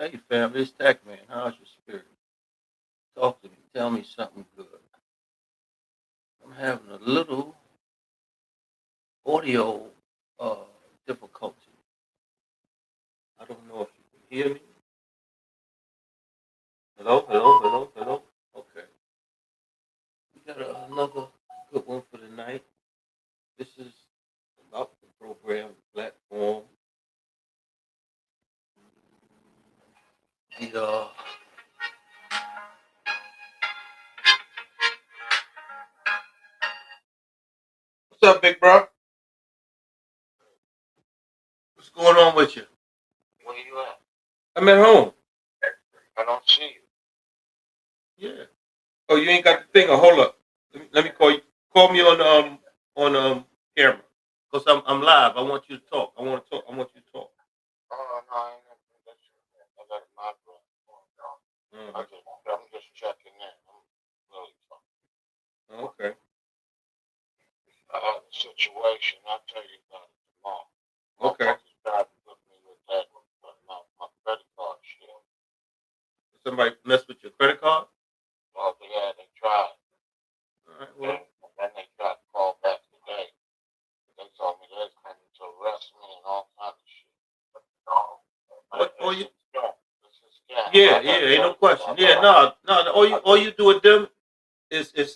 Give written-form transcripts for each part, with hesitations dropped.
Hey, family, it's TACC, man. How's your spirit? Talk to me. Tell me something good. I'm having a little audio uh, difficulty. I don't know if you can hear me. Hello, hello, hello, hello. Okay. We got another good one for the night. This is about the program platform. The What's up, big bro? What's going on with you? Where you at? I'm at home. I don't see you. Yeah. Oh, you ain't got the thing. Oh, hold up. Let me call you. Call me on camera. Cause I'm live. I want you to talk. I want to talk. I want you to talk. Oh, no, I ain't never been that shit. I got my brother. Mm. I'm just checking in. I'm really talking. Okay. I have a situation. I'll tell you about it tomorrow. Okay. Motherfuckers tried to put me with that, but my credit card shit. Somebody mess with your credit card? Well, yeah, they tried. All right. Well. And then they tried to call back today. They told me they was coming to arrest me and all kinds of shit. What? All you? It's a scam. Yeah. Yeah. Ain't no question. Yeah. No. No. All you do with them is say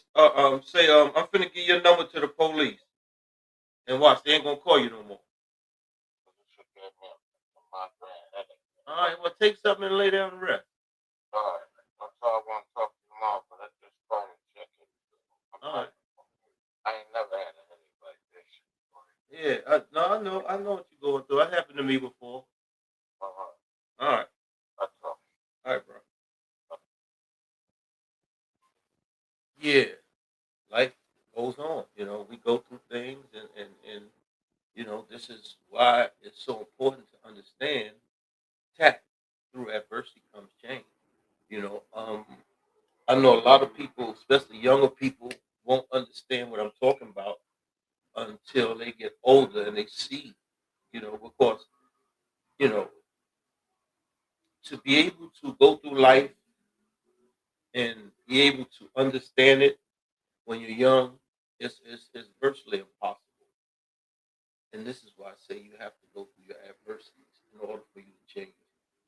I'm finna give your number to the police and watch. They ain't gonna call you no more. All right. Well, take something and lay down and rest. All right. That's all I want to talk to you tomorrow, but I just called and check it. All right. I ain't never had a headache like this. Yeah. No. I know. I know what you're going through. That happened to me before. Uh-huh. All right. That's all. All right, bro. Yeah. Life goes on. We go through things, and this is why it's so important to understand tech through adversity comes change. I know a lot of people, especially younger people, won't understand what I'm talking about until they get older and they see, because, you know, to be able to go through life and be able to understand it when you're young is virtually impossible. And this is why I say you have to go through your adversities in order for you to change.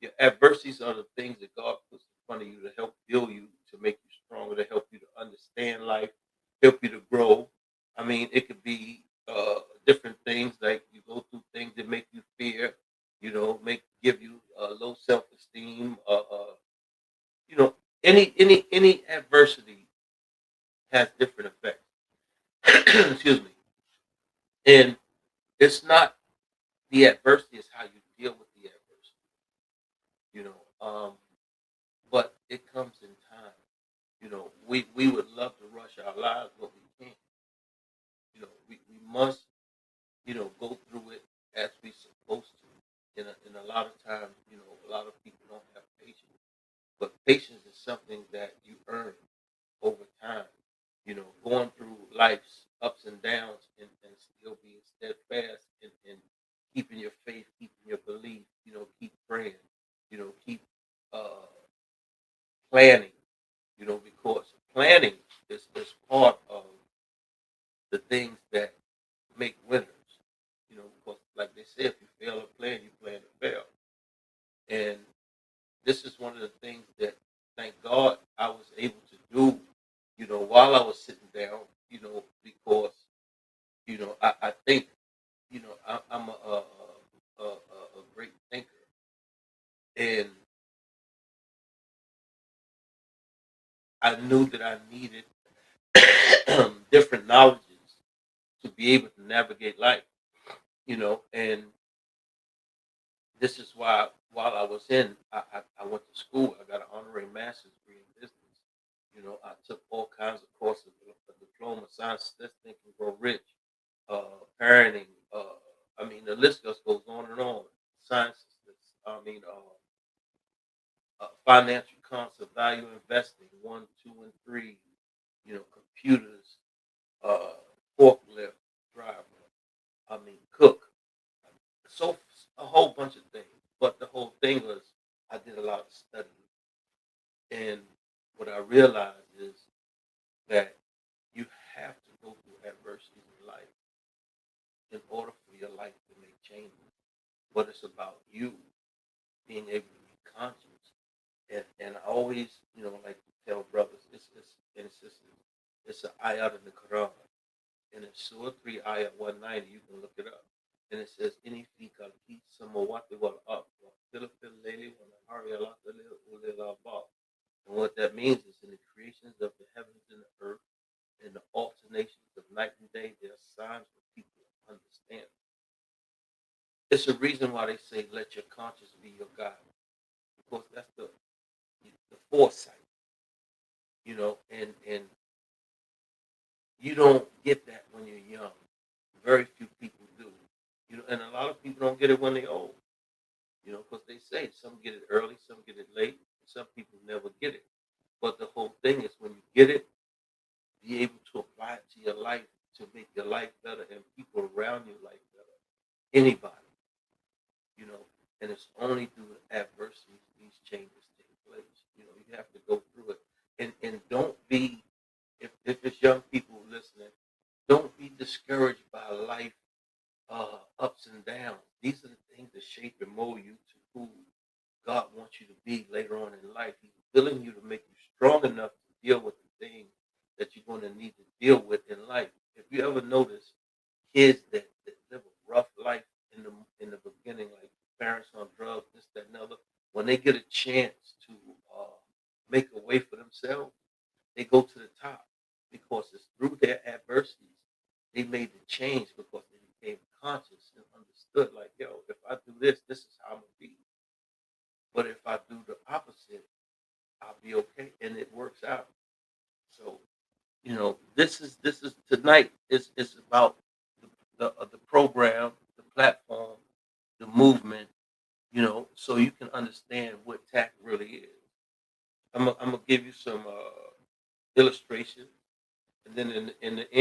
Your adversities are the things that God puts in front of you to help build you, to make you stronger, to help you to understand life, help you to grow. I mean, it could be different things like you go through things that make you fear, make give you low self esteem. You know, any adversity has different effects. Excuse me, and it's not the adversity; it's how you deal with the adversity. You know, but it comes in time. We would love to rush our lives, but we can't. We must, go through it as we supposed to. And a lot of times, a lot of people don't have patience. But patience is something that you earn over time. Going through life's ups and downs and still being steadfast and keeping your faith, keeping your belief, keep praying, keep uh, planning, because planning is part of the things that make winners. Because like they say, if you fail to plan, you plan to fail. And this is one of the things that, thank God, I was able to do, while I was sitting down, because, I think, I'm a great thinker. And I knew that I needed different knowledges to be able to navigate life, and this is why while I was I went to school. I got an honorary master's degree in business. I took all kinds of courses, a diploma, science, think and grow rich, parenting. I mean, the list just goes on and on. Science, I mean, financial concept, value investing, one, two, and three. Computers, uh, forklift driver. I mean, cook. So a whole bunch of things. But the whole thing was I did a lot lot of studying. And what I realized is that you have to go through adversity in life in order for your life to make changes. But it's about you being able to be conscious. And I always, like to tell brothers, it's and sisters, it's an ayat in the Quran. And it's Surah 3, ayat 190. You can look it up. And it says, Ini fi kalki samawati wal ard wa filfil layli wa nahari ala ulil albab. And what that means is in the creations of the heavens and the earth and the alternations of night and day, there are signs for people to understand. It's a reason why they say, let your conscience be your guide. Because that's the foresight, and you don't get that when you're young. Very few people do. And a lot of people don't get it when they're old, because they say some get it early, some get it late, some people never get it. But the whole thing is when you get it, be able to apply it to your life to make your life better and people around your life better. Anybody, you know, and it's only through the adversity these changes take place. You have to go through it. And don't be, if it's young people listening, don't be discouraged by life ups and downs. These are the things that shape and mold you to who God wants you to be later on in life. He's building you to make you strong enough to deal with the things that you're going to need to deal with in life. If you ever notice kids that live a rough life in the beginning, like parents on drugs, this, that, and other, when they get a chance to make a way for themselves, they go to the top because it's through their adversities they made the change because they became conscious and understood, like, yo, if I do this, this is how I'm gonna be. But if I do the opposite, I'll be okay, and it works out. So, this is tonight. Is about the program, the platform, the movement. So you can understand what TACC really is. I'm gonna give you some illustrations, and then in the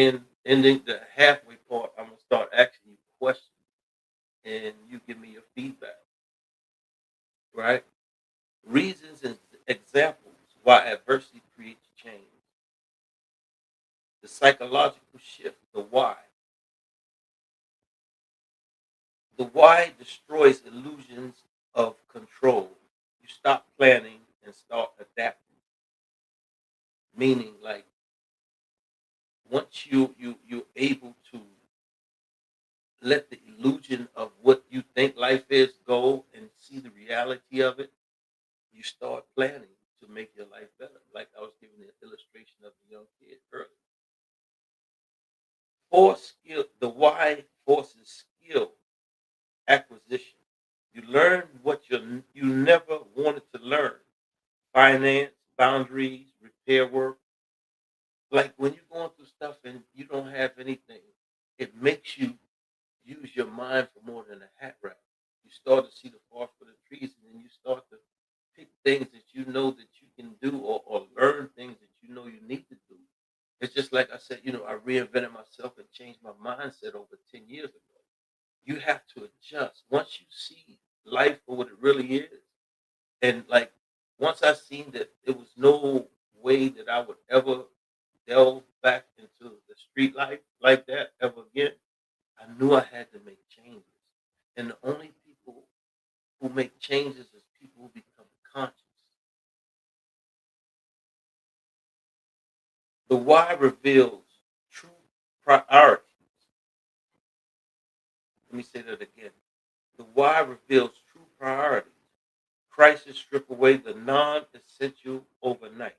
ending, the halfway part, I'm gonna start asking you questions, and you give me your feedback. Right? Reasons and examples why adversity creates change. The psychological shift, the why. The why destroys illusions of control. You stop planning and start adapting. Meaning, like, once you're able to let the illusion of what you think life is go and see the reality of it, you start planning to make your life better. Like I was giving the illustration of the young kid earlier. Force skill. The why forces skill acquisition. You learn what you never wanted to learn: finance, boundaries, repair work. Like when you're going through stuff and you don't have anything, it makes you use your mind for more than a hat rack. You start to see the forest for the trees, and then you start to pick things that you know that you can do, or learn things that you know you need to do. It's just like I said, I reinvented myself and changed my mindset over 10 years ago. You have to adjust. Once you see life for what it really is, and like once I seen that there was no way that I would ever delve back into the street life like that ever again, I knew I had to make changes. And the only people who make changes is people who become conscious. The why reveals true priorities. Let me say that again. The why reveals true priorities. Crisis strip away the non-essential overnight.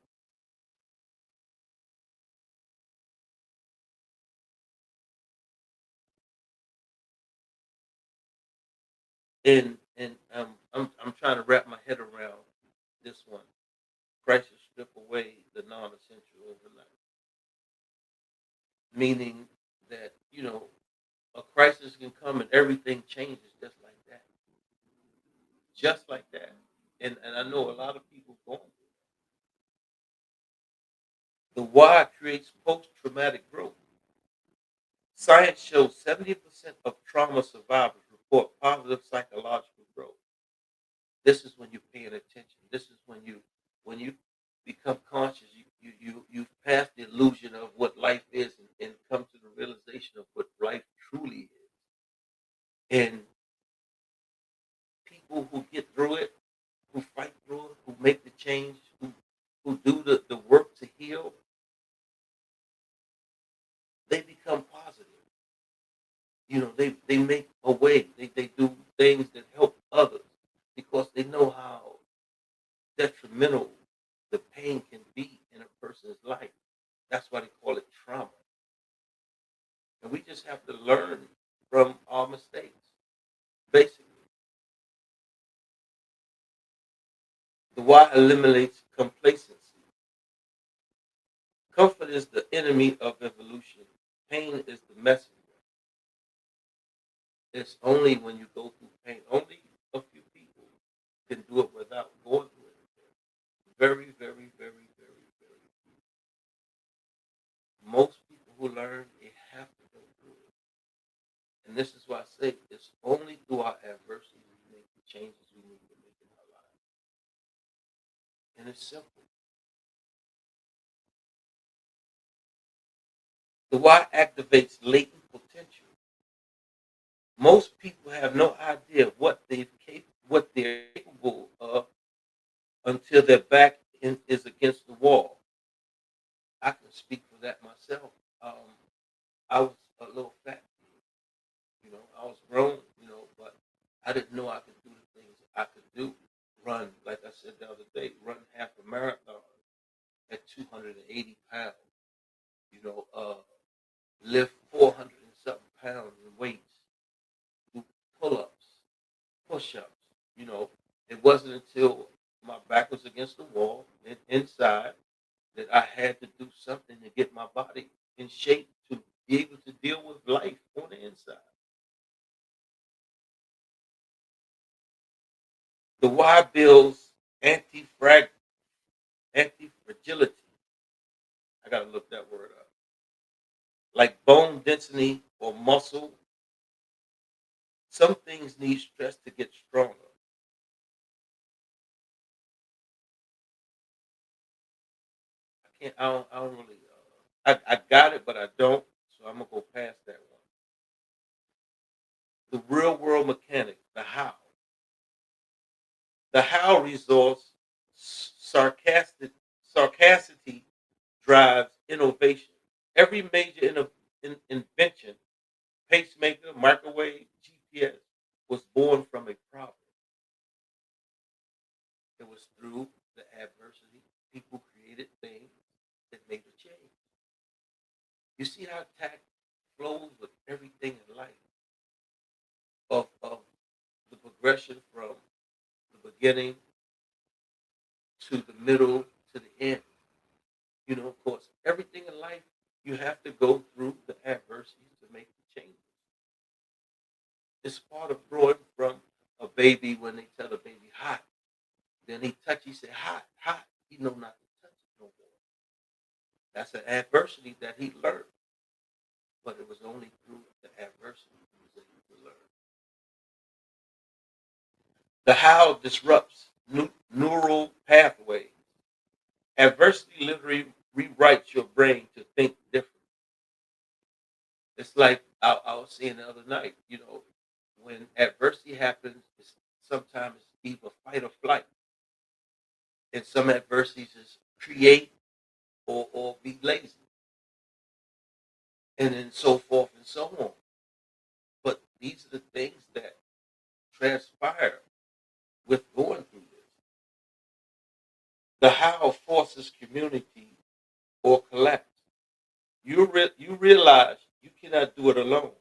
And I'm trying to wrap my head around this one. Crisis strip away the non-essential overnight. Meaning that, a crisis can come and everything changes just like that. Just like that. And I know a lot of people going through it. The why creates post-traumatic growth. Science shows 70% of trauma survivors report positive psychological growth. This is when you're paying attention. This is when you become conscious. You've passed the illusion of what life is and come to the realization of what life truly is. And people who get through it, who fight through it, who make the change, who do the work to heal, they become positive. They make a way. They do things that help others because they know how detrimental the pain can be in a person's life. That's why they call it trauma. And we just have to learn from our mistakes, basically. The why eliminates complacency. Comfort is the enemy of evolution. Pain is the messenger. It's only when you go through pain. Only a few people can do it without going through it. Very, very, very, very, very few. Most people who learn, they have to go through it. And this is why I say it's only through our adversity we make the changes we need to make in our lives. And it's simple. The why activates latent potential. Most people have no idea what they're capable of until their back is against the wall. I can speak for that myself. I was a little fat, I was grown, but I didn't know I could do the things I could do. Run, like I said the other day, run half a marathon at 280 pounds. You know, uh, Lift 400 and something pounds in weights, do pull-ups, push-ups. You know, it wasn't until my back was against the wall and inside that I had to do something to get my body in shape to be able to deal with life on the inside. The Y builds anti-fragility. I gotta look that word up. Like bone density or muscle, some things need stress to get stronger. I don't really. I got it, but I don't. So I'm gonna go past that one. The real world mechanic, the how. The how resource sarcasticity drives innovation. Every major invention, pacemaker, microwave, GPS, was born from a problem. It was through the adversity. People created things that made a change. You see how TACC flows with everything in life of the progression from the beginning to the middle to the end. Of course, everything in life you have to go through the adversities to make the changes. It's part of growing from a baby when they tell the baby hot. Then he touch, he say hot, hot. He know not to touch it no more. That's an adversity that he learned. But it was only through the adversity he was able to learn. The how disrupts neural pathways. Adversity literally rewrites your brain to think different. It's like I was saying the other night, when adversity happens, sometimes it's either fight or flight. And some adversities is create or be lazy. And then so forth and so on. But these are the things that transpire with going through this. The how forces community or collapse. You realize you cannot do it alone.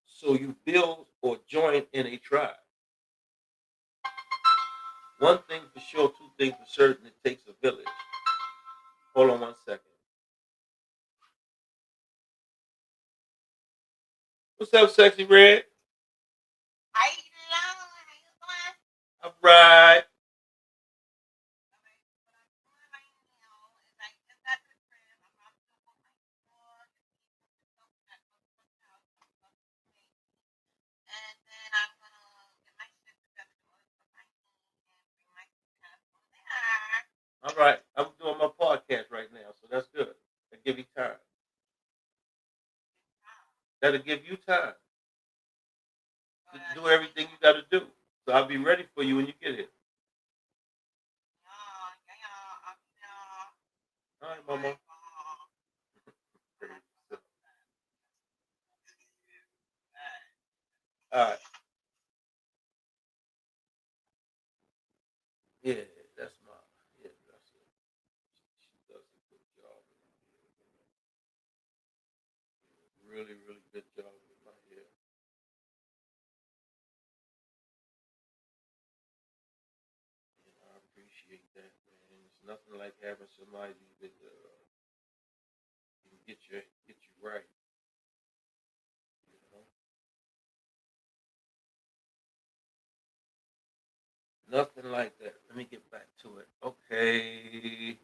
So you build or join in a tribe. One thing for sure, two things for certain, it takes a village. Hold on one second. What's up, Sexy Red? How you doing? How you doing? All right. What I'm doing right now is I just got to the crib. I'm about to open my door, at the house, and then I'm gonna get my shit together to order for my team. Right. I'm doing my podcast right now, so that's good. That'll give you time. That'll give you time to do everything you got to do. So I'll be ready for you when you get here. All right, Mama. All right. Yeah, that's my. Yeah, that's it. She does a good job. Really, really good job with my hair. And I appreciate that, man. It's nothing like having somebody that can get you right. You know, nothing like that. Let me get back to it. Okay.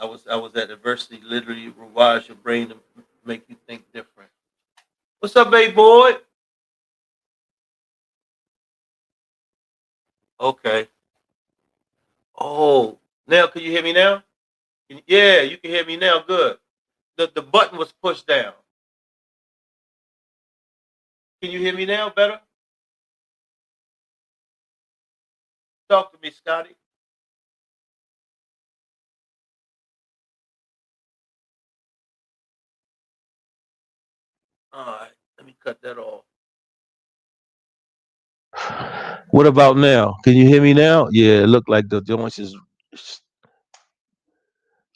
I was at adversity literally rewires your brain to make you think different. What's up, baby boy? Okay. Oh, now can you hear me now? Yeah, you can hear me now. Good. The button was pushed down. Can you hear me now better? Talk to me, Scotty. All right, let me cut that off. What about now? Can you hear me now? Yeah, it looked like the joints is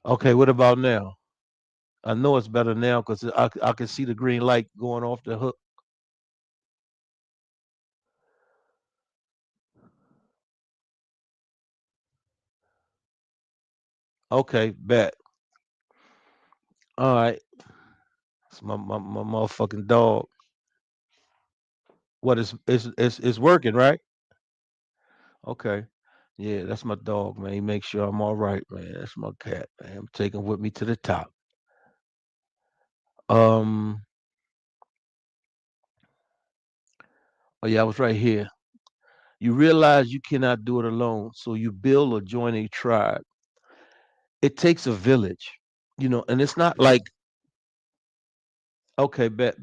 okay. What about now? I know it's better now because I can see the green light going off the hook. Okay, bet. All right, it's my motherfucking dog. What is working, right? Okay. Yeah, that's my dog, man. He makes sure I'm all right, man. That's my cat, man. I'm taking with me to the top. Um, oh yeah, I was right here. You realize you cannot do it alone, so you build or join a tribe. It takes a village, and it's not like okay, bet.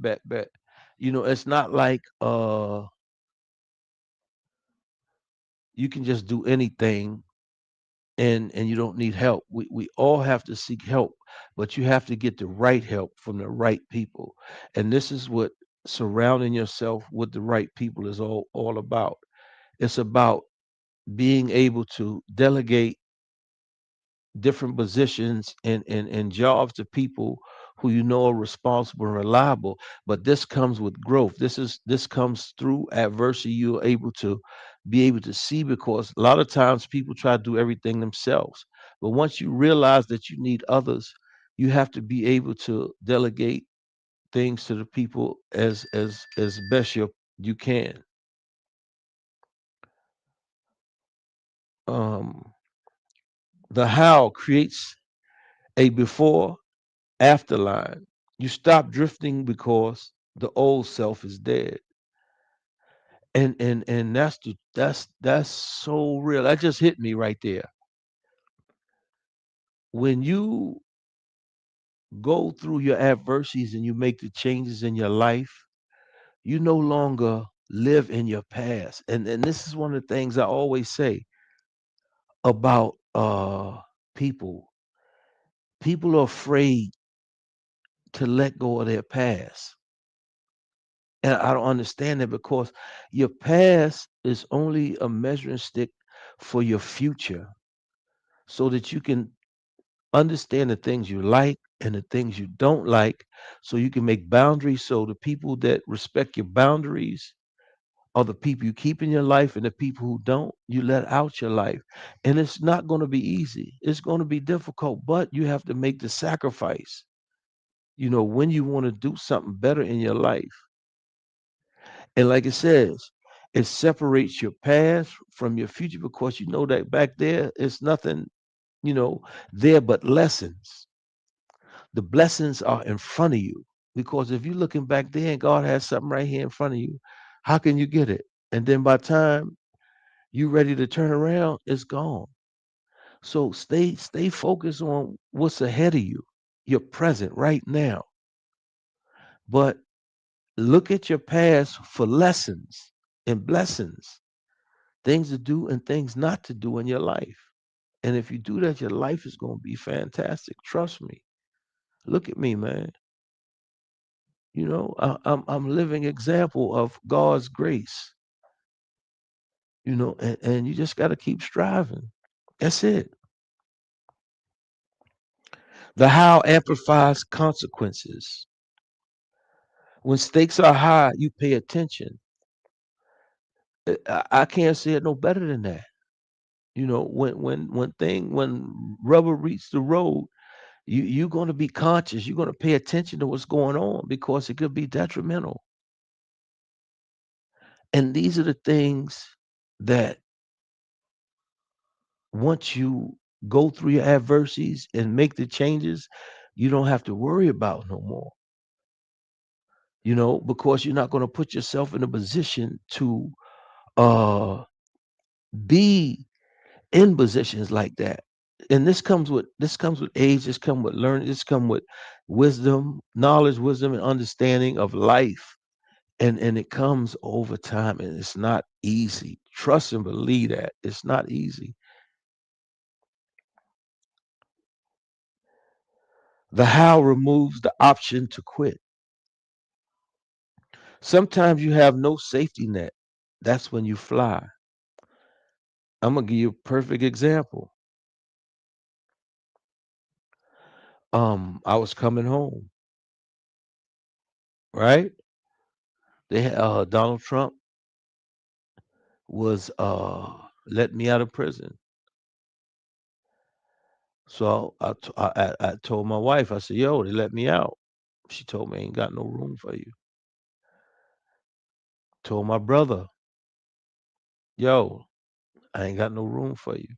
It's not like you can just do anything and you don't need help. We all have to seek help, but you have to get the right help from the right people. And this is what surrounding yourself with the right people is all about. It's about being able to delegate different positions and jobs to people who you know are responsible and reliable. But this comes with growth. This comes through adversity. You're able to be able to see because a lot of times people try to do everything themselves. But once you realize that you need others, you have to be able to delegate things to the people as best you can. Um, the how creates a before after line. You stop drifting because the old self is dead. And that's so real. That just hit me right there. When you go through your adversities and you make the changes in your life, you no longer live in your past. And this is one of the things I always say about people. People are afraid to let go of their past. And I don't understand that because your past is only a measuring stick for your future so that you can understand the things you like and the things you don't like so you can make boundaries so the people that respect your boundaries are the people you keep in your life and the people who don't you let out your life. And it's not going to be easy, it's going to be difficult, but you have to make the sacrifice when you want to do something better in your life. And like it says, it separates your past from your future because you know that back there is nothing, you know, there but lessons. The blessings are in front of you. Because if you're looking back there and God has something right here in front of you, how can you get it? And then by the time you're ready to turn around, it's gone. So stay focused on what's ahead of you, your present right now. But look at your past for lessons and blessings, things to do and things not to do in your life. And if you do that, your life is going to be fantastic. Trust me. Look at me, man. I'm living example of God's grace. And you just got to keep striving. That's it. The how amplifies consequences. When stakes are high, you pay attention. I can't say it no better than that. When rubber meets the road, you're going to be conscious. You're going to pay attention to what's going on because it could be detrimental. And these are the things that once you go through your adversities and make the changes, you don't have to worry about no more. Because you're not going to put yourself in a position to uh be in positions like that. And this comes with age, this comes with learning, this comes with wisdom, knowledge, wisdom, and understanding of life. And it comes over time, and it's not easy. Trust and believe that. It's not easy. The how removes the option to quit. Sometimes you have no safety net. That's when you fly. I'm gonna give you a perfect example. I was coming home, right? Donald Trump was letting me out of prison. So I told my wife, I said, "Yo, they let me out." She told me, "Ain't got no room for you." Told my brother, "Yo, I ain't got no room for you."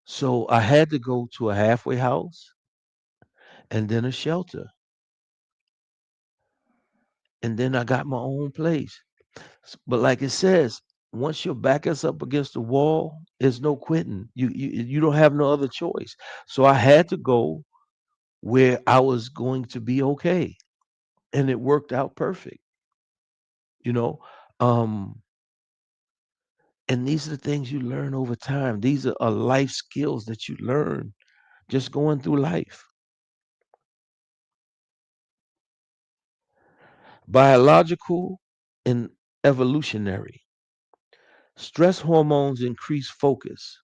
So I had to go to a halfway house and then a shelter, and then I got my own place. But like it says, once your back is up against the wall, there's no quitting. You don't have no other choice. So I had to go where I was going to be okay, and it worked out perfect. You know, um, and these are the things you learn over time. These are life skills that you learn just going through life. Biological and evolutionary. Stress hormones increase focus.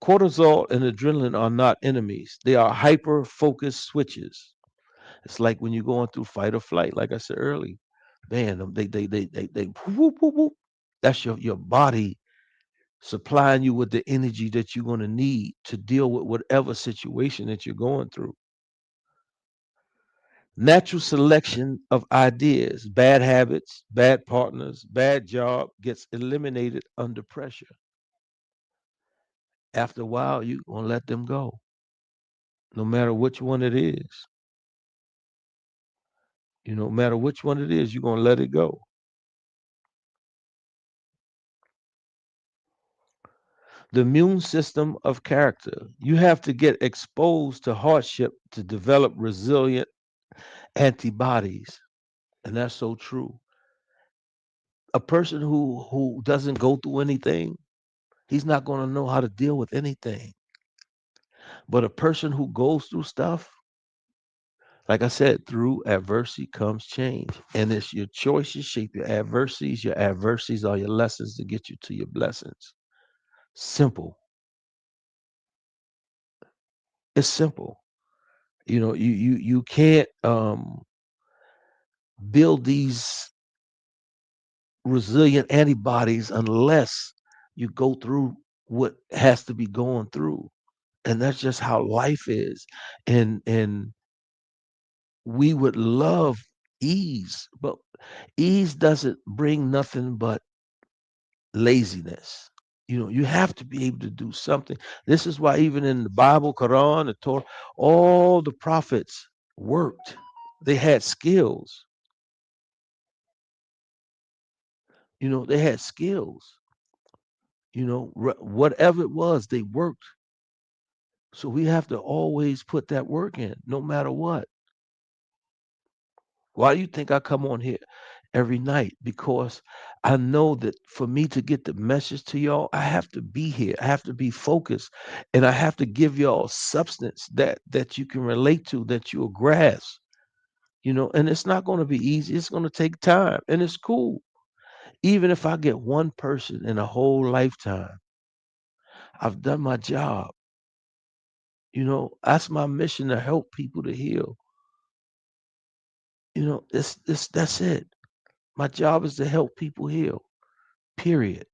Cortisol and adrenaline are not enemies. They are hyper focus switches. It's like when you're going through fight or flight, like I said earlier. Man, they whoop, whoop, whoop. That's your body supplying you with the energy that you're going to need to deal with whatever situation that you're going through. Natural selection of ideas, bad habits, bad partners, bad job gets eliminated under pressure. After a while, you're going to let them go, no matter which one it is. No matter which one it is, you're going to let it go. The immune system of character. You have to get exposed to hardship to develop resilient antibodies. And that's so true. A person who doesn't go through anything, he's not going to know how to deal with anything. But a person who goes through stuff, like I said, through adversity comes change. And it's your choices shape your adversities. Your adversities are your lessons to get you to your blessings. Simple. It's simple. You can't build these resilient antibodies unless you go through what has to be going through. And that's just how life is. And we would love ease, but ease doesn't bring nothing but laziness. You have to be able to do something. This is why even in the Bible, Quran, the Torah, all the prophets worked. They had skills. They had skills. Whatever it was, they worked. So we have to always put that work in, no matter what. Why do you think I come on here every night? Because I know that for me to get the message to y'all, I have to be here. I have to be focused, and I have to give y'all substance that you can relate to, that you'll grasp. And it's not going to be easy. It's going to take time, and it's cool. Even if I get one person in a whole lifetime, I've done my job. That's my mission, to help people to heal. It's that's it. My job is to help people heal. Period.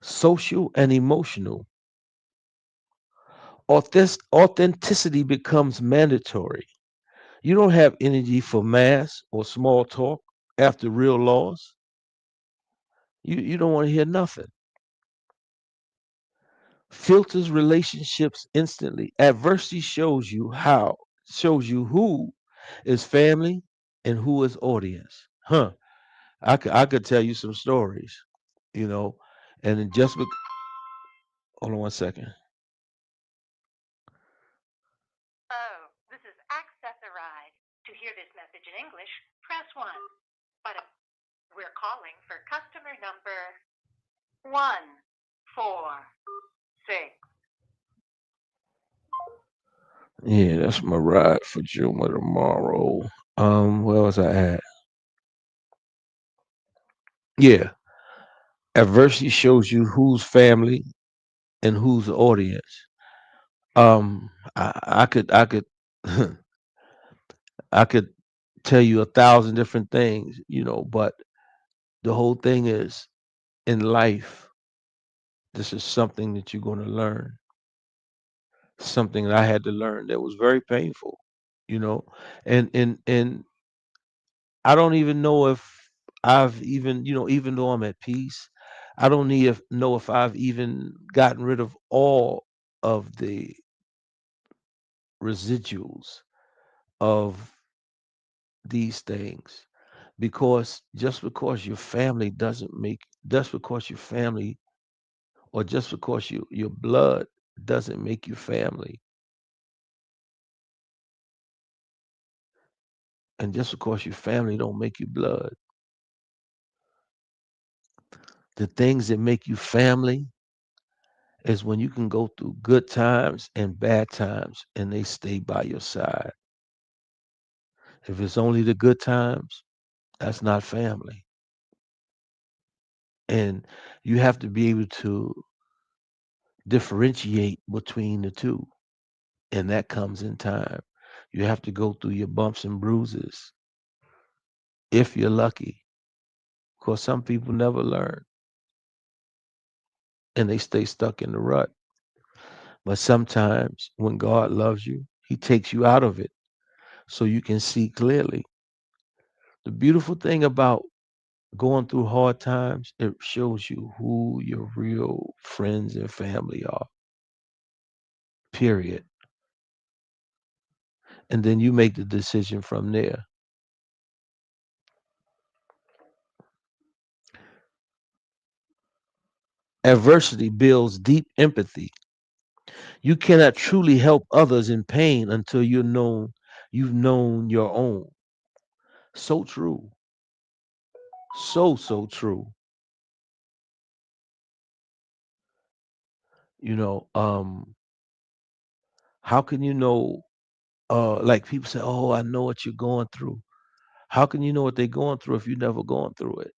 Social and emotional. Authenticity becomes mandatory. You don't have energy for mass or small talk after real loss. You don't want to hear nothing. Filters relationships instantly. Adversity shows you who is family and who is audience. Huh. I could tell you some stories, you know, and then hold on one second. Oh, this is Accessorize. To hear this message in English, press 1. But we're calling for customer number 146. Yeah, that's my ride for Juma tomorrow. Where was I at? Yeah, adversity shows you who's family and who's audience. I could I could tell you 1,000 different things, but the whole thing is, in life, this is something that you're going to learn. Something that I had to learn that was very painful, you know, and I don't even know if I've even, even though I'm at peace, I don't know if I've even gotten rid of all of the residuals of these things, because just because your family doesn't make just because your family, or just because your blood doesn't make you family, and just because your family don't make you blood. The things that make you family is when you can go through good times and bad times and they stay by your side. If it's only the good times, that's not family. And you have to be able to differentiate between the two. And that comes in time. You have to go through your bumps and bruises if you're lucky. Because some people never learn and they stay stuck in the rut. But sometimes when God loves you, He takes you out of it so you can see clearly. The beautiful thing about going through hard times, it shows you who your real friends and family are, period. And then you make the decision from there. Adversity builds deep empathy. You cannot truly help others in pain until you've known your own. So true. So true. You know, how can you know, like people say, "Oh, I know what you're going through." How can you know what they're going through if you've never gone through it?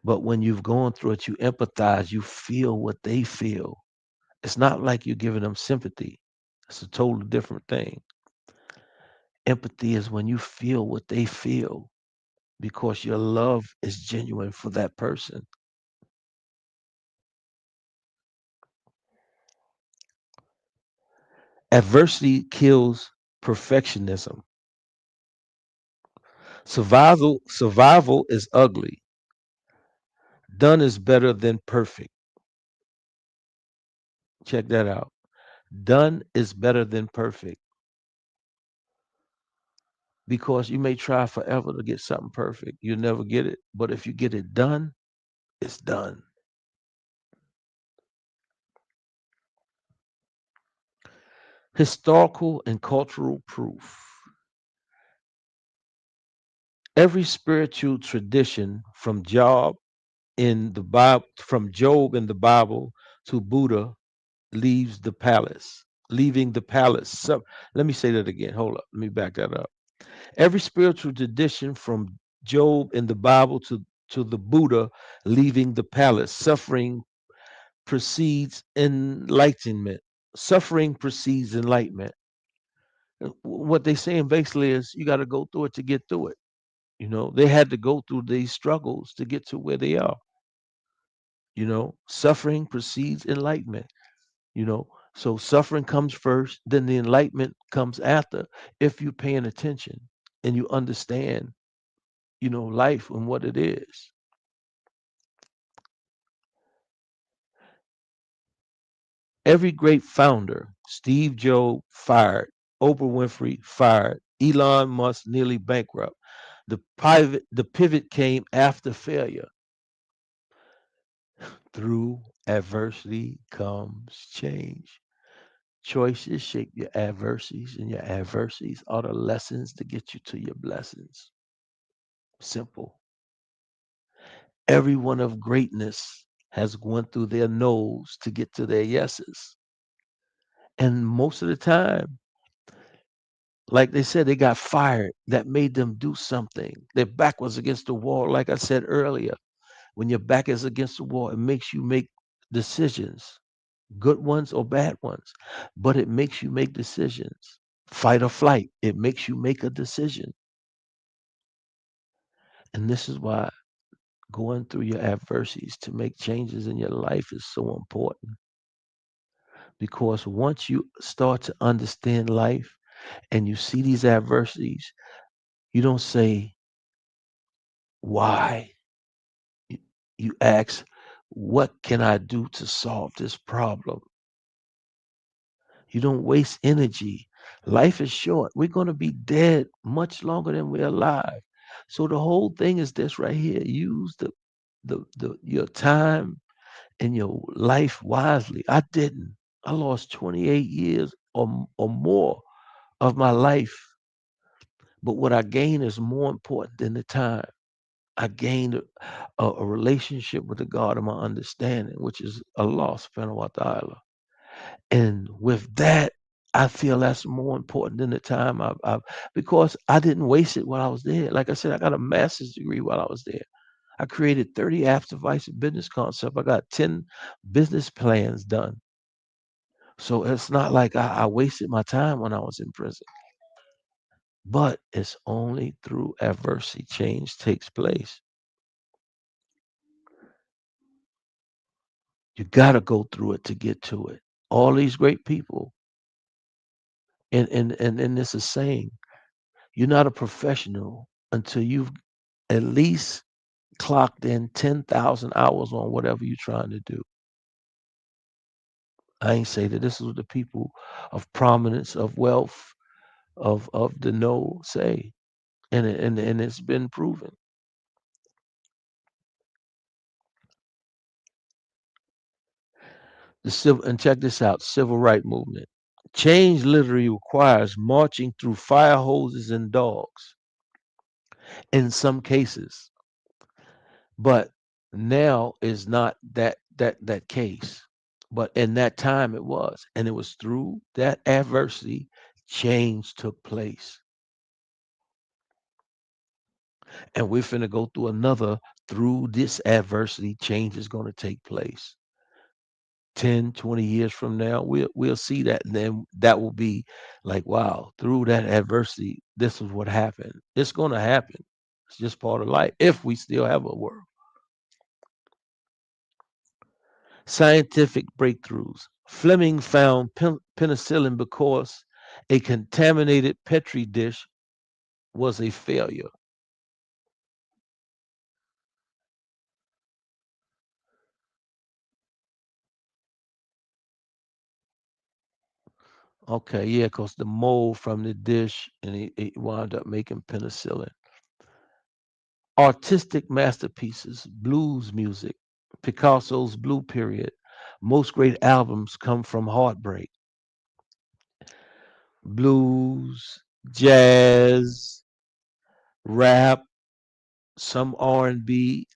But when you've gone through it, you empathize, you feel what they feel. It's not like you're giving them sympathy. It's a totally different thing. Empathy is when you feel what they feel because your love is genuine for that person. Adversity kills perfectionism. Survival is ugly. Done is better than perfect. Check that out. Done is better than perfect. because you may try forever to get something perfect. You'll never get it. But if you get it done, it's done. Historical and cultural proof. Every spiritual tradition from Job in the Bible to Buddha leaves the palace, leaving the palace. So, let me say that again. Hold up. Let me back that up. Every spiritual tradition from Job in the Bible to the Buddha leaving the palace. Suffering precedes enlightenment. Suffering precedes enlightenment. What they saying basically is you got to go through it to get through it. They had to go through these struggles to get to where they are. Suffering precedes enlightenment. So suffering comes first, then the enlightenment comes after. If you're paying attention and you understand, life and what it is. Every great founder, Steve Jobs fired, Oprah Winfrey fired, Elon Musk nearly bankrupt. The pivot came after failure. Through adversity comes change. Choices shape your adversities, and your adversities are the lessons to get you to your blessings. Simple. Everyone of greatness has gone through their no's to get to their yeses. And most of the time, like they said, they got fired. That made them do something. Their back was against the wall. Like I said earlier, when your back is against the wall, it makes you make decisions, good ones or bad ones, but it makes you make decisions. Fight or flight, it makes you make a decision. And this is why going through your adversities to make changes in your life is so important, because once you start to understand life and you see these adversities, you don't say why. You, you ask, what can I do to solve this problem? You don't waste energy. Life is short. We're going to be dead much longer than we're alive. So the whole thing is this right here. Use your time and your life wisely. I didn't. I lost 28 years or more of my life. But what I gained is more important than the time. I gained a relationship with the God of my understanding, which is Allah subhanahu wa ta'ala. And with that, I feel that's more important than the time because I didn't waste it while I was there. Like I said, I got a master's degree while I was there. I created 30 apps, devices, business concept. I got 10 business plans done. So it's not like I wasted my time when I was in prison. But it's only through adversity change takes place. You got to go through it to get to it. All these great people, and it's a saying, you're not a professional until you've at least clocked in 10,000 hours on whatever you're trying to do. I ain't say that this is what the people of prominence, of wealth, of the know say, and it's been proven. And check this out, civil right movement. Change literally requires marching through fire hoses and dogs in some cases, but now is not that case. But in that time it was, and it was through that adversity change took place. And we're finna go through another. Through this adversity change is going to take place. 10, 20 years from now, we'll see that, and then that will be like, wow, through that adversity this is what happened. It's going to happen. It's just part of life if we still have a world. Scientific breakthroughs. Fleming found penicillin because a contaminated petri dish was a failure. Okay, yeah, because the mold from the dish and it wound up making penicillin. Artistic masterpieces, blues music, Picasso's Blue Period. Most great albums come from heartbreak. Blues, jazz, rap, some R&B,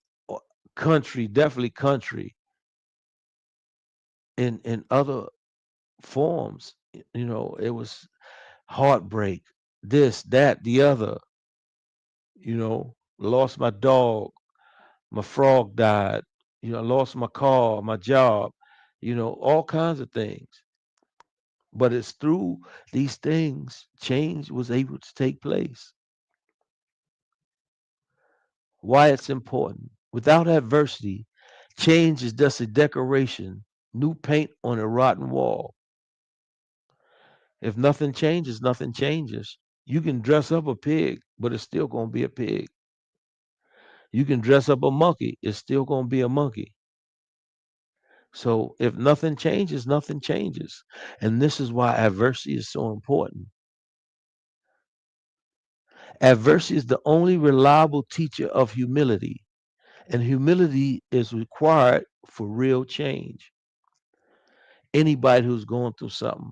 country, definitely country, in other forms. It was heartbreak, this, that, the other. Lost my dog, my frog died. I lost my car, my job. All kinds of things. But it's through these things change was able to take place. Why it's important. Without adversity, change is just a decoration, new paint on a rotten wall. If nothing changes, nothing changes. You can dress up a pig, but it's still going to be a pig. You can dress up a monkey, it's still going to be a monkey. So if nothing changes, nothing changes. And this is why adversity is so important. Adversity is the only reliable teacher of humility, and humility is required for real change. Anybody who's going through something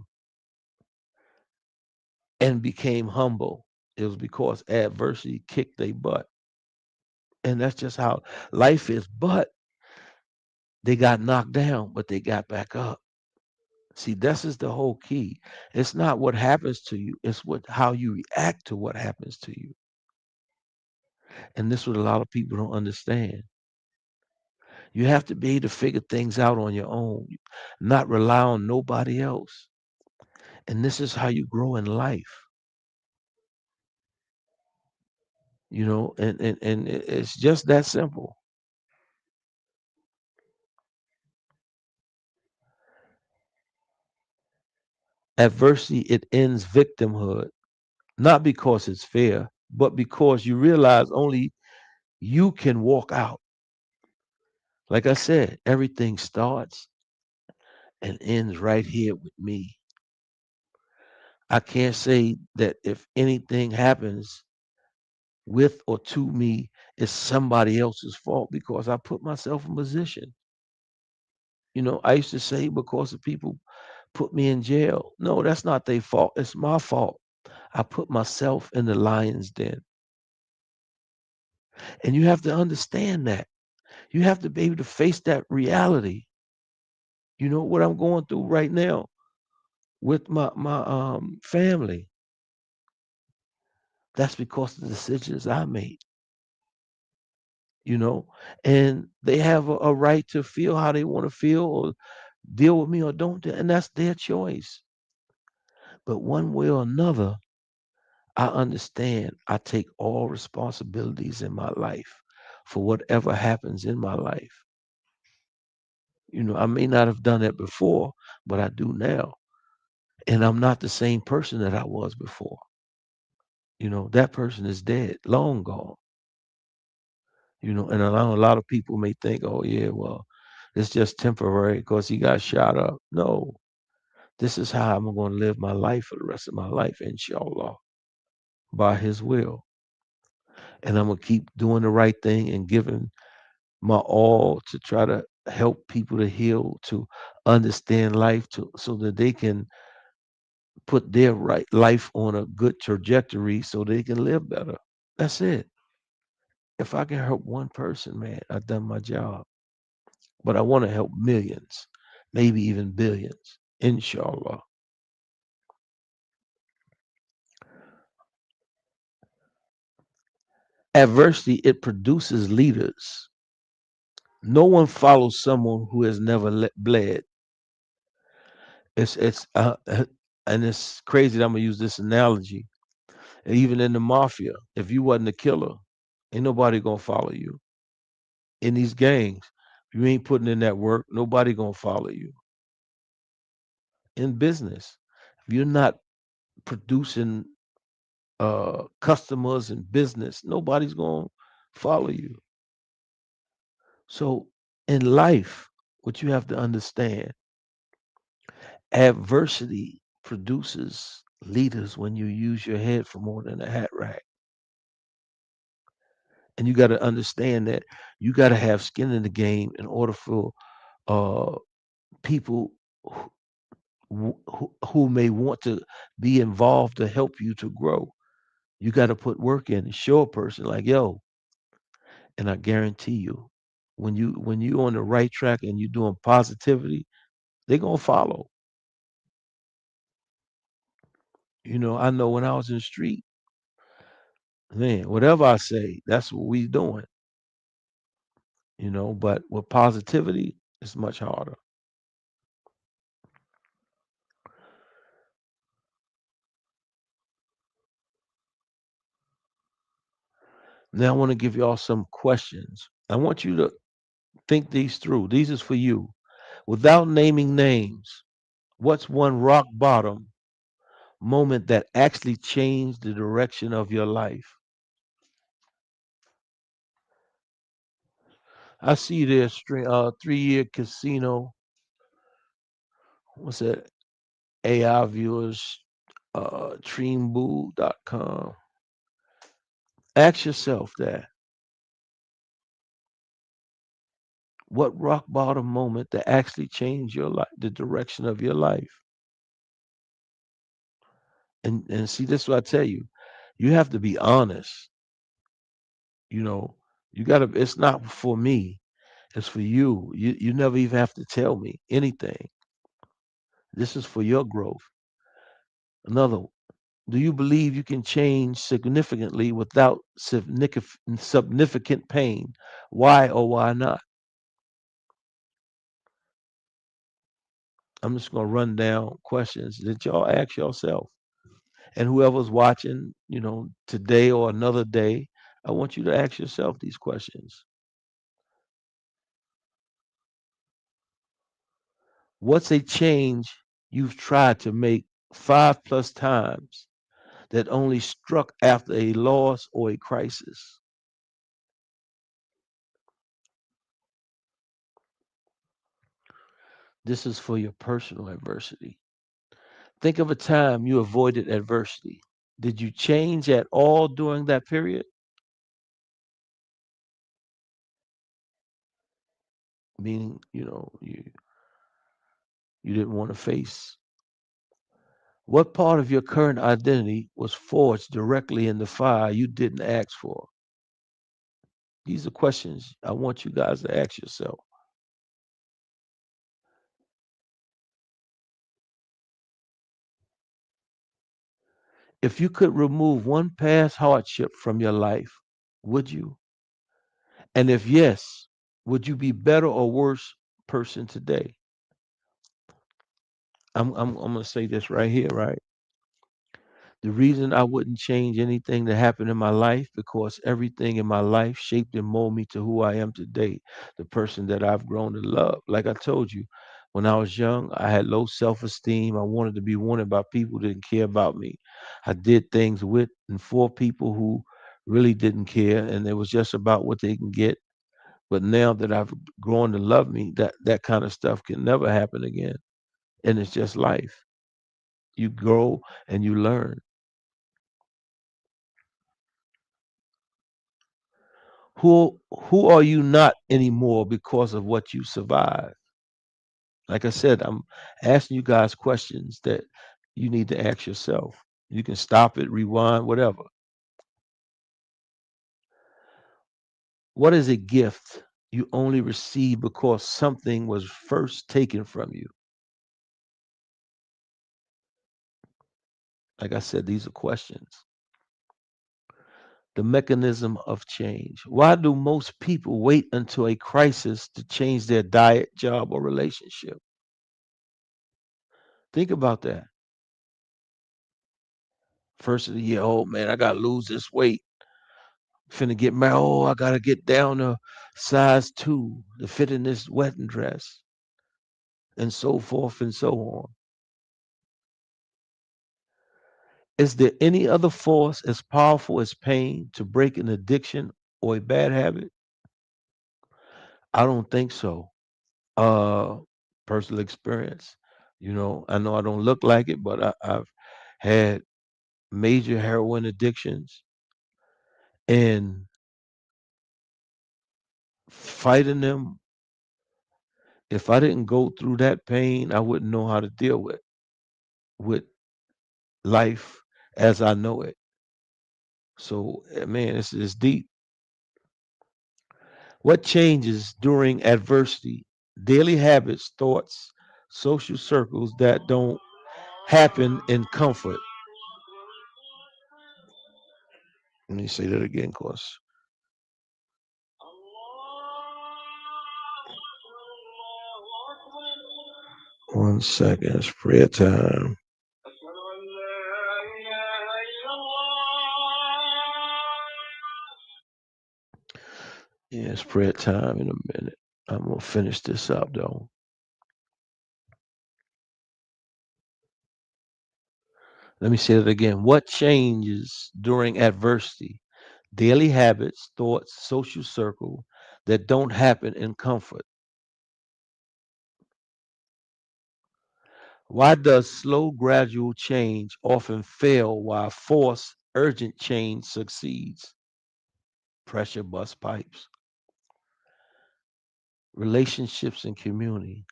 and became humble, it was because adversity kicked their butt. And that's just how life is. But they got knocked down, but they got back up. See, this is the whole key. It's not what happens to you, it's how you react to what happens to you. And this is what a lot of people don't understand. You have to be able to figure things out on your own, not rely on nobody else. And this is how you grow in life, and it's just that simple. Adversity, it ends victimhood, not because it's fair, but because you realize only you can walk out. Like I said, everything starts and ends right here with me. I can't say that if anything happens with or to me, it's somebody else's fault because I put myself in position. I used to say because the people put me in jail. No, that's not their fault. It's my fault. I put myself in the lion's den. And you have to understand that. You have to be able to face that reality. What I'm going through right now with my family. That's because of the decisions I made, you know, and they have a right to feel how they want to feel or deal with me or don't, and that's their choice. But one way or another, I understand I take all responsibilities in my life for whatever happens in my life. I may not have done that before, but I do now. And I'm not the same person that I was before. That person is dead, long gone. And a lot of people may think, oh, yeah, well, it's just temporary because he got shot up. No, this is how I'm going to live my life for the rest of my life, inshallah, by his will. And I'm going to keep doing the right thing and giving my all to try to help people to heal, to understand life, so that they can put their right life on a good trajectory so they can live better. That's it. If I can help one person, man, I've done my job. But I want to help millions, maybe even billions, inshallah. Adversity, it produces leaders. No one follows someone who has never bled. It's and it's crazy that I'm gonna use this analogy. Even in the mafia, if you wasn't a killer, ain't nobody gonna follow you. In these gangs, if you ain't putting in that work, nobody gonna follow you. In business, if you're not producing customers and business, nobody's gonna follow you. So in life, what you have to understand, adversity produces leaders when you use your head for more than a hat rack. And you got to understand that you got to have skin in the game in order for uh, people who may want to be involved to help you to grow. You got to put work in and show a person like, yo, and I guarantee you, when you on the right track and you're doing positivity, they're gonna follow. I know when I was in the street, man, whatever I say, that's what we doing. But with positivity, it's much harder. Now I want to give y'all some questions. I want you to think these through. These is for you. Without naming names, what's one rock bottom moment that actually changed the direction of your life? I see there 3-year casino. What's that? AI viewers, Dreamboo.com. Ask yourself that. What rock bottom moment that actually changed your life, the direction of your life? And see, this is what I tell you. You have to be honest. You know, you gotta it's not for me, it's for you. You never even have to tell me anything. This is for your growth. Another, do you believe you can change significantly without significant pain? Why or why not? I'm just going to run down questions that y'all ask yourself. And whoever's watching, today or another day, I want you to ask yourself these questions. What's a change you've tried to make 5+ times that only struck after a loss or a crisis? This is for your personal adversity. Think of a time you avoided adversity. Did you change at all during that period? Meaning, you didn't want to face. What part of your current identity was forged directly in the fire you didn't ask for? These are questions I want you guys to ask yourself. If you could remove one past hardship from your life, would you? And if yes, would you be better or worse person today? I'm gonna say this right here, right? The reason I wouldn't change anything that happened in my life because everything in my life shaped and molded me to who I am today, the person that I've grown to love. Like I told you, when I was young, I had low self-esteem. I wanted to be wanted by people who didn't care about me. I did things with and for people who really didn't care, and it was just about what they can get. But now that I've grown to love me, that kind of stuff can never happen again. And it's just life. You grow and you learn. Who are you not anymore because of what you survived? Like I said, I'm asking you guys questions that you need to ask yourself. You can stop it, rewind, whatever. What is a gift you only receive because something was first taken from you? Like I said, these are questions. The mechanism of change. Why do most people wait until a crisis to change their diet, job, or relationship? Think about that. First of the year, oh man, I gotta lose this weight. Finna get married. Oh, I gotta get down to size 2 to fit in this wedding dress, and so forth and so on. Is there any other force as powerful as pain to break an addiction or a bad habit? I don't think so. Uh, Personal experience. I know I don't look like it, but I've had major heroin addictions, and fighting them, if I didn't go through that pain, I wouldn't know how to deal with life as I know it. So, man, it's deep. What changes during adversity? Daily habits, thoughts, social circles that don't happen in comfort. Let me say that again, cause 1 second, it's prayer time. Yeah, it's prayer time in a minute. I'm gonna finish this up though. Let me say it again. What changes during adversity? Daily habits, thoughts, social circle that don't happen in comfort. Why does slow, gradual change often fail while forced, urgent change succeeds? Pressure bust pipes, relationships, and community.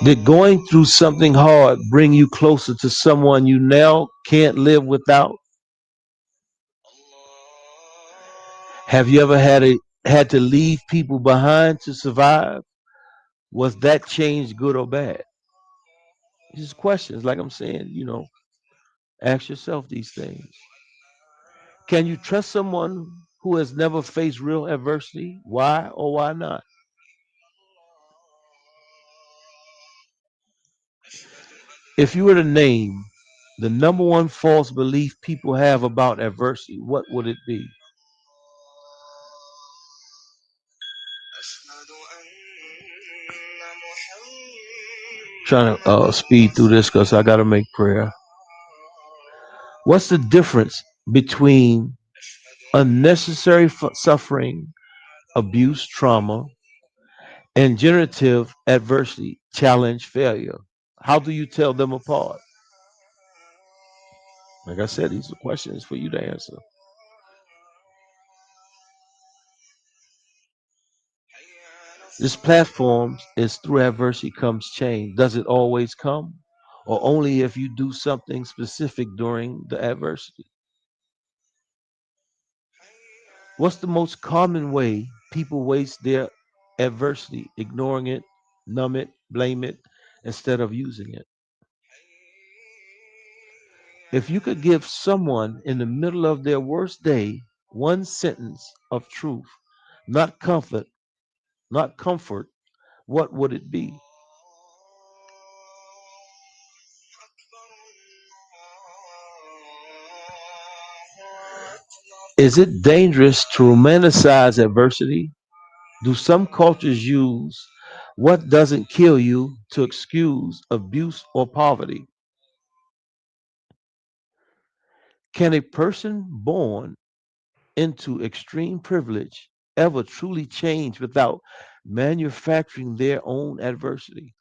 Did going through something hard bring you closer to someone you now can't live without? Have you ever had to leave people behind to survive? Was that change good or bad? These questions, like I'm saying, ask yourself these things. Can you trust someone who has never faced real adversity? Why or why not? If you were to name the number one false belief people have about adversity, what would it be? Trying to speed through this because I got to make prayer. What's the difference between unnecessary suffering, abuse, trauma, and generative adversity, challenge, failure? How do you tell them apart? Like I said, these are questions for you to answer. This platform is through adversity comes change. Does it always come? Or only if you do something specific during the adversity? What's the most common way people waste their adversity? Ignoring it, numb it, blame it, instead of using it. If you could give someone in the middle of their worst day one sentence of truth, not comfort, not comfort, what would it be? Is it dangerous to romanticize adversity? Do some cultures use what doesn't kill you to excuse abuse or poverty? Can a person born into extreme privilege ever truly change without manufacturing their own adversity?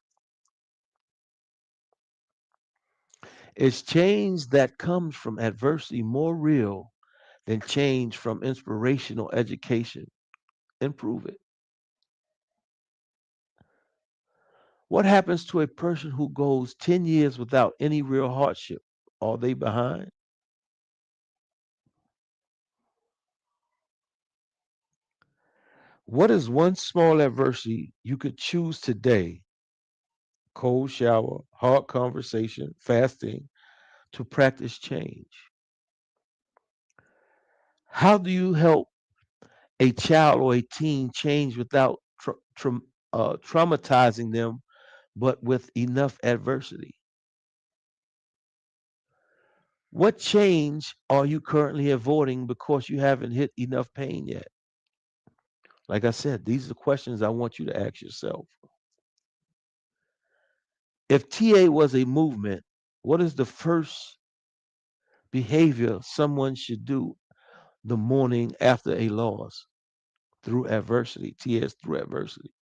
Is change that comes from adversity more real than change from inspirational education? Improve it. What happens to a person who goes 10 years without any real hardship? Are they behind? What is one small adversity you could choose today? Cold shower, hard conversation, fasting to practice change. How do you help a child or a teen change without traumatizing them, but with enough adversity? What change are you currently avoiding because you haven't hit enough pain yet? Like I said, these are the questions I want you to ask yourself. If TA was a movement, what is the first behavior someone should do the morning after a loss? through adversity. T as through adversity.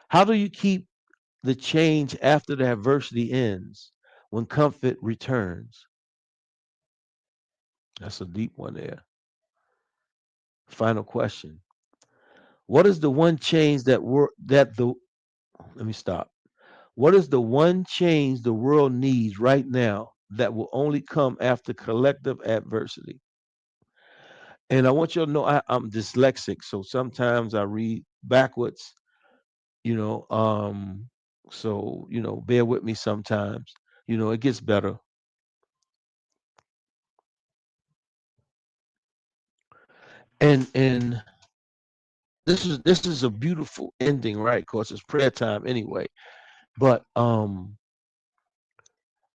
How do you keep the change after the adversity ends when comfort returns? That's a deep one there. Final question. What is the one change that let me stop. What is the one change the world needs right now that will only come after collective adversity? And I want you to know I'm dyslexic, so sometimes I read backwards, you know. So, bear with me sometimes. It gets better. And this is a beautiful ending, right? Of course, it's prayer time anyway. But I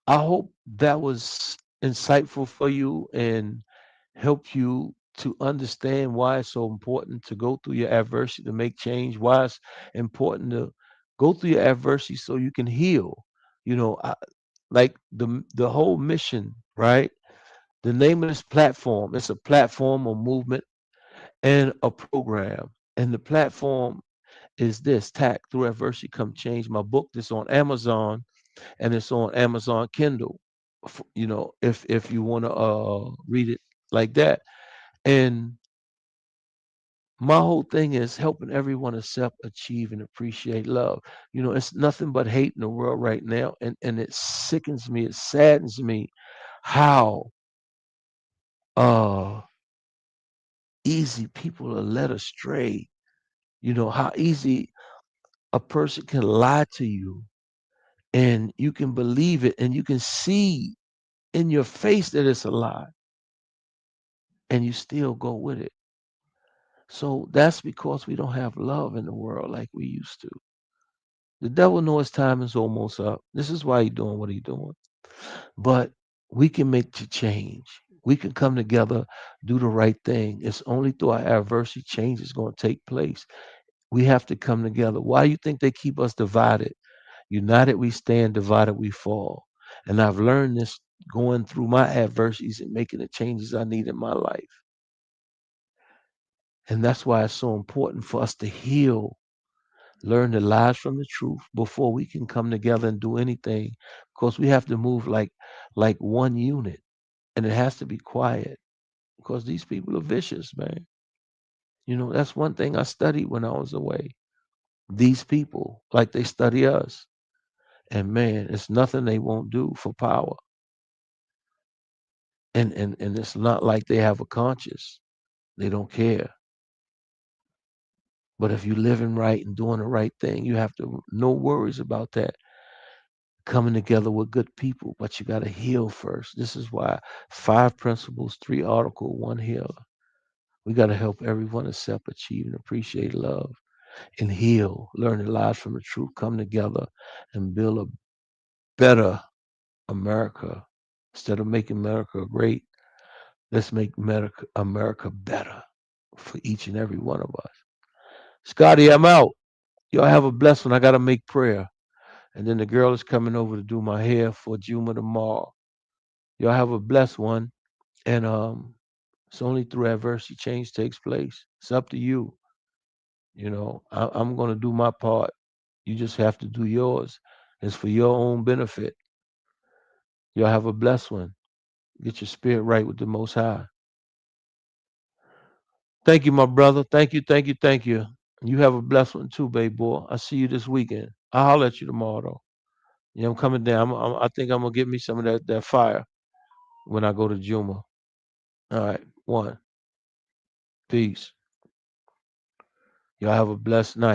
hope that was insightful for you and help you to understand why it's so important to go through your adversity to make change, why it's important to go through your adversity so you can heal. Like the whole mission, right? The name of this platform, it's a platform, a movement, and a program. And the platform is this: TACC, Through Adversity Come Change. My book is on Amazon, and it's on Amazon Kindle. If you want to read it like that. And my whole thing is helping everyone accept, achieve, and appreciate love. It's nothing but hate in the world right now, and it sickens me, it saddens me how uh easy people are led astray. How easy a person can lie to you, and you can believe it, and you can see in your face that it's a lie, and you still go with it. So that's because we don't have love in the world like we used to. The devil knows his time is almost up. This is why he's doing what he's doing. But we can make the change. We can come together, do the right thing. It's only through our adversity change is going to take place. We have to come together. Why do you think they keep us divided? United we stand, divided we fall. And I've learned this going through my adversities and making the changes I need in my life. And that's why it's so important for us to heal, learn the lies from the truth before we can come together and do anything. Because we have to move like one unit, and it has to be quiet because these people are vicious, man. That's one thing I studied when I was away. These people, like they study us. And man, it's nothing they won't do for power. And it's not like they have a conscience. They don't care. But if you're living right and doing the right thing, you have to no worries about that. Coming together with good people, but you got to heal first. This is why 5 principles, 3 article, 1 healer. We got to help everyone accept, achieve, and appreciate love and heal, learn the lies from the truth, come together and build a better America. Instead of making America great, let's make America better for each and every one of us. Scotty, I'm out. Y'all have a blessed one. I got to make prayer. And then the girl is coming over to do my hair for Juma tomorrow. Y'all have a blessed one. And it's only through adversity change takes place. It's up to you. I'm going to do my part. You just have to do yours. It's for your own benefit. Y'all have a blessed one. Get your spirit right with the Most High. Thank you, my brother. Thank you, thank you, thank you. You have a blessed one too, baby boy. I'll see you this weekend. I'll holler at you tomorrow, though. Yeah, I'm coming down. I think I'm going to get me some of that fire when I go to Juma. All right. One. Peace. Y'all have a blessed night.